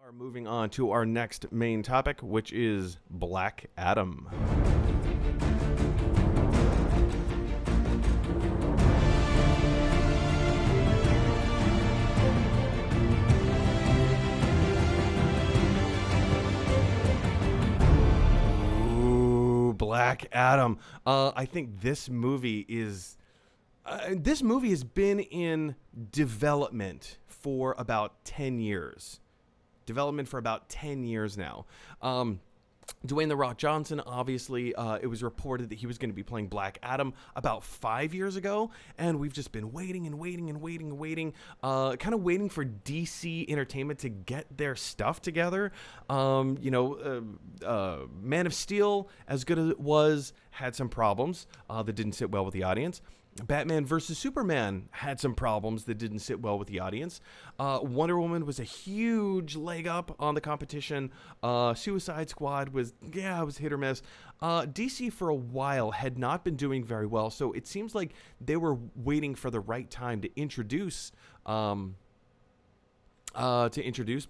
Are moving on to our next main topic, which is Black Adam. Ooh, Black Adam. I think this movie is. This movie has been in development for about 10 years. Development for about 10 years now. Dwayne "The Rock" Johnson, obviously, it was reported that he was going to be playing Black Adam about 5 years ago, and we've just been waiting and waiting and waiting and waiting, kind of waiting for DC Entertainment to get their stuff together. Man of Steel, as good as it was, had some problems that didn't sit well with the audience. Batman versus Superman had some problems that didn't sit well with the audience. Wonder Woman was a huge leg up on the competition. Suicide Squad was hit or miss. DC for a while had not been doing very well, so it seems like they were waiting for the right time to introduce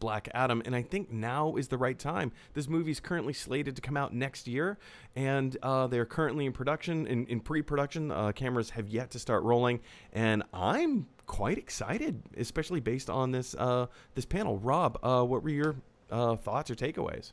Black Adam, and I think now is the right time. This movie is currently slated to come out next year, and they're currently in production, in pre-production. Cameras have yet to start rolling, and I'm quite excited, especially based on this panel. Rob, what were your thoughts or takeaways?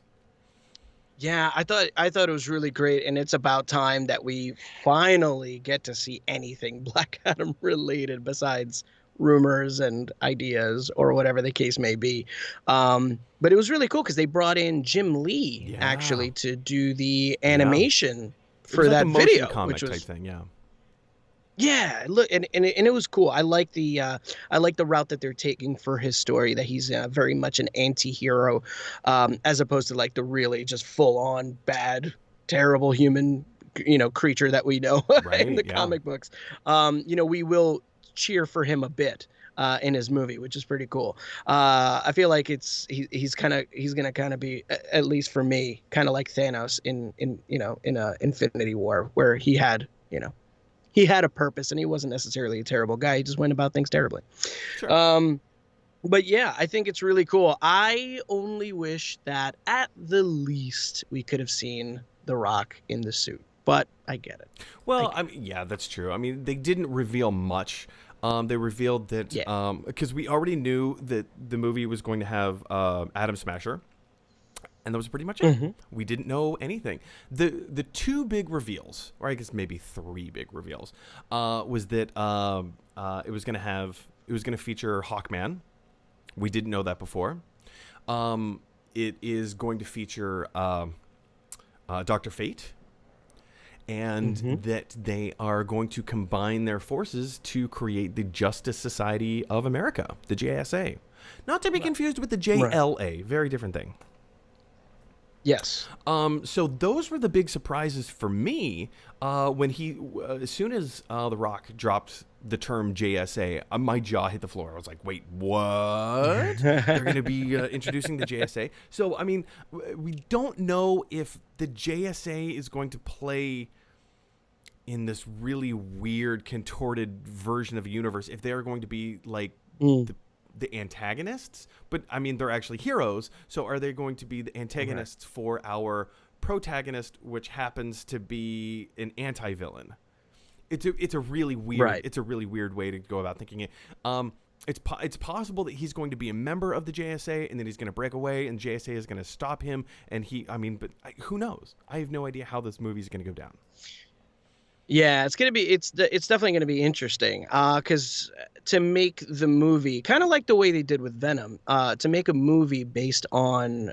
Yeah, I thought it was really great, and it's about time that we finally get to see anything Black Adam related besides rumors and ideas or whatever the case may be. But it was really cool because they brought in Jim Lee Yeah, actually to do the yeah. animation It was for like a that motion video, comic which type was thing, yeah. yeah, look, and it was cool. I like the route that they're taking for his story. That he's very much an anti-hero, as opposed to like the really just full-on bad, terrible human, creature that we know in Right? the Yeah. comic books. We will cheer for him a bit in his movie, which is pretty cool. I feel like he's gonna kind of be, at least for me, kind of like Thanos in Infinity War, where he had a purpose and he wasn't necessarily a terrible guy. He just went about things terribly. Sure. Um, but yeah, I think it's really cool. I only wish that at the least we could have seen The Rock in the suit, but I get it. I Well, get I it. mean, yeah, that's true. I mean, they didn't reveal much. They revealed that Yeah. because we already knew that the movie was going to have Adam Smasher, and that was pretty much it. Hmm. We didn't know anything. The two big reveals, or I guess maybe three big reveals, was that it was going to feature Hawkman. We didn't know that before. It is going to feature Doctor Fate, and Hmm. that they are going to combine their forces to create the Justice Society of America, the JSA. Not to be Right. confused with the Right. JLA, very different thing. Yes. So those were the big surprises for me when as soon as The Rock dropped the term JSA, my jaw hit the floor. I was like, wait, what? They're going to be introducing the JSA. So, I mean, we don't know if the JSA is going to play in this really weird, contorted version of a universe, if they are going to be like Mm. the antagonists, but I mean they're actually heroes. So are they going to be the Right. antagonists for our protagonist, which happens to be an anti-villain? It's a really weird Right. way to go about thinking it. It's possible that he's going to be a member of the JSA and then he's going to break away and JSA is going to stop him. And who knows? I have no idea how this movie is going to go down. Yeah, it's definitely gonna be interesting. Because to make the movie kind of like the way they did with Venom, to make a movie based on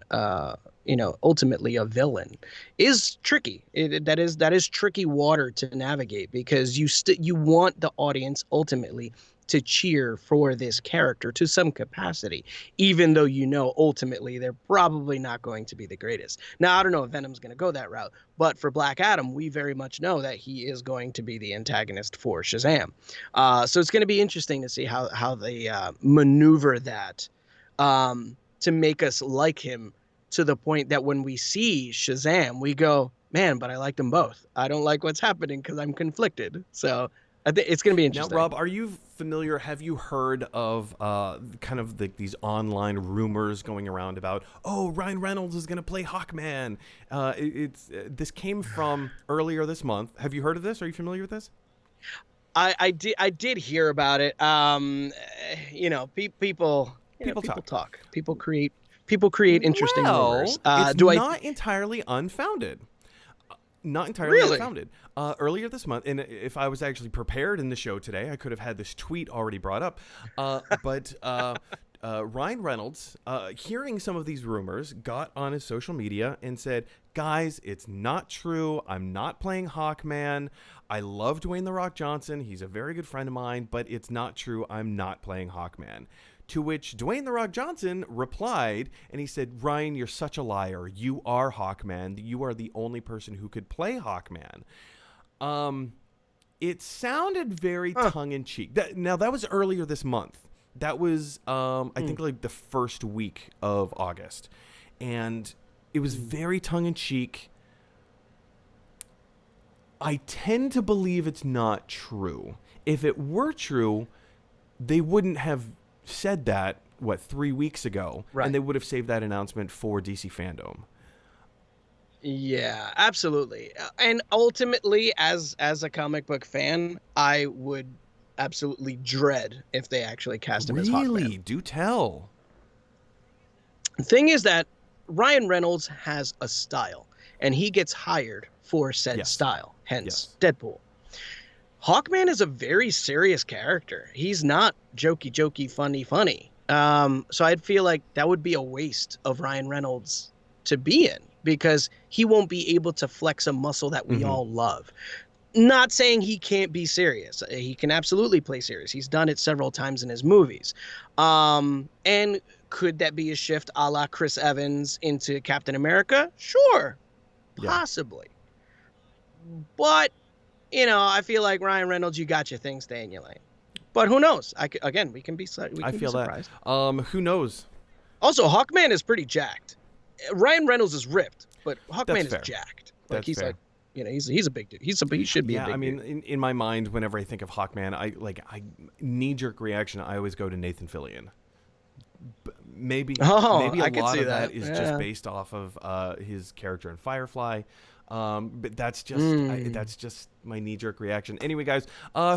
ultimately a villain is tricky. That is tricky water to navigate because you want the audience ultimately to cheer for this character to some capacity, even though ultimately they're probably not going to be the greatest. Now, I don't know if Venom's going to go that route, but for Black Adam, we very much know that he is going to be the antagonist for Shazam. So it's going to be interesting to see how they maneuver that to make us like him to the point that when we see Shazam, we go, man, but I like them both. I don't like what's happening because I'm conflicted. So I think it's going to be Now, interesting. Rob, are you familiar? Have you heard of kind of these online rumors going around about, oh, Ryan Reynolds is going to play Hawkman? This came from earlier this month. Have you heard of this? Are you familiar with this? I did hear about it. People People people talk. talk. People create interesting rumors. Well, it's Do I not entirely unfounded. Not entirely really? unfounded. Earlier this month, and if I was actually prepared in the show today, I could have had this tweet already brought up. But Ryan Reynolds, hearing some of these rumors, got on his social media and said, guys, it's not true. I'm not playing Hawkman. I love Dwayne "The Rock" Johnson. He's a very good friend of mine, but it's not true. I'm not playing Hawkman. To which Dwayne "The Rock" Johnson replied, and he said, Ryan, you're such a liar. You are Hawkman. You are the only person who could play Hawkman. It sounded very tongue-in-cheek. Now, that was earlier this month. That was, I think, like the first week of August. And it was very tongue-in-cheek. I tend to believe it's not true. If it were true, they wouldn't have said that, 3 weeks ago, Right. and they would have saved that announcement for DC Fandom. Yeah, absolutely. And ultimately, as a comic book fan, I would absolutely dread if they actually cast him as Hawkman. Really? Do tell. The thing is that Ryan Reynolds has a style, and he gets hired for said Yes. style, hence Yes. Deadpool. Hawkman is a very serious character. He's not jokey, funny. So I'd feel like that would be a waste of Ryan Reynolds to be in, because he won't be able to flex a muscle that we all love. Not saying he can't be serious. He can absolutely play serious. He's done it several times in his movies. And could that be a shift a la Chris Evans into Captain America? Sure, Yeah. possibly. But, I feel like Ryan Reynolds, you got your thing, stay in your lane. But who knows? We can be I feel surprised. that. Who knows? Also, Hawkman is pretty jacked. Ryan Reynolds is ripped, but Hawkman That's is fair. jacked. That's He's fair. like, he's a big dude. He should be a Yeah, big I mean, dude. in my mind, whenever I think of Hawkman, I knee-jerk reaction, I always go to Nathan Fillion. Maybe a I could lot see of that that. is Yeah. just based off of his character in Firefly. But that's just that's just my knee-jerk reaction. Anyway, guys,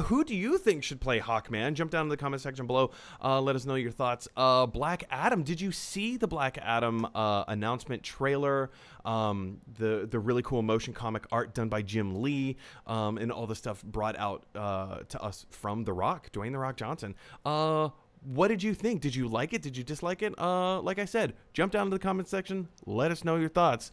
who do you think should play Hawkman? Jump down to the comment section below. Let us know your thoughts. Black Adam. Did you see the Black Adam announcement trailer? The really cool motion comic art done by Jim Lee, and all the stuff brought out to us from The Rock, Dwayne "The Rock" Johnson. What did you think? Did you like it? Did you dislike it? Like I said, jump down to the comment section. Let us know your thoughts.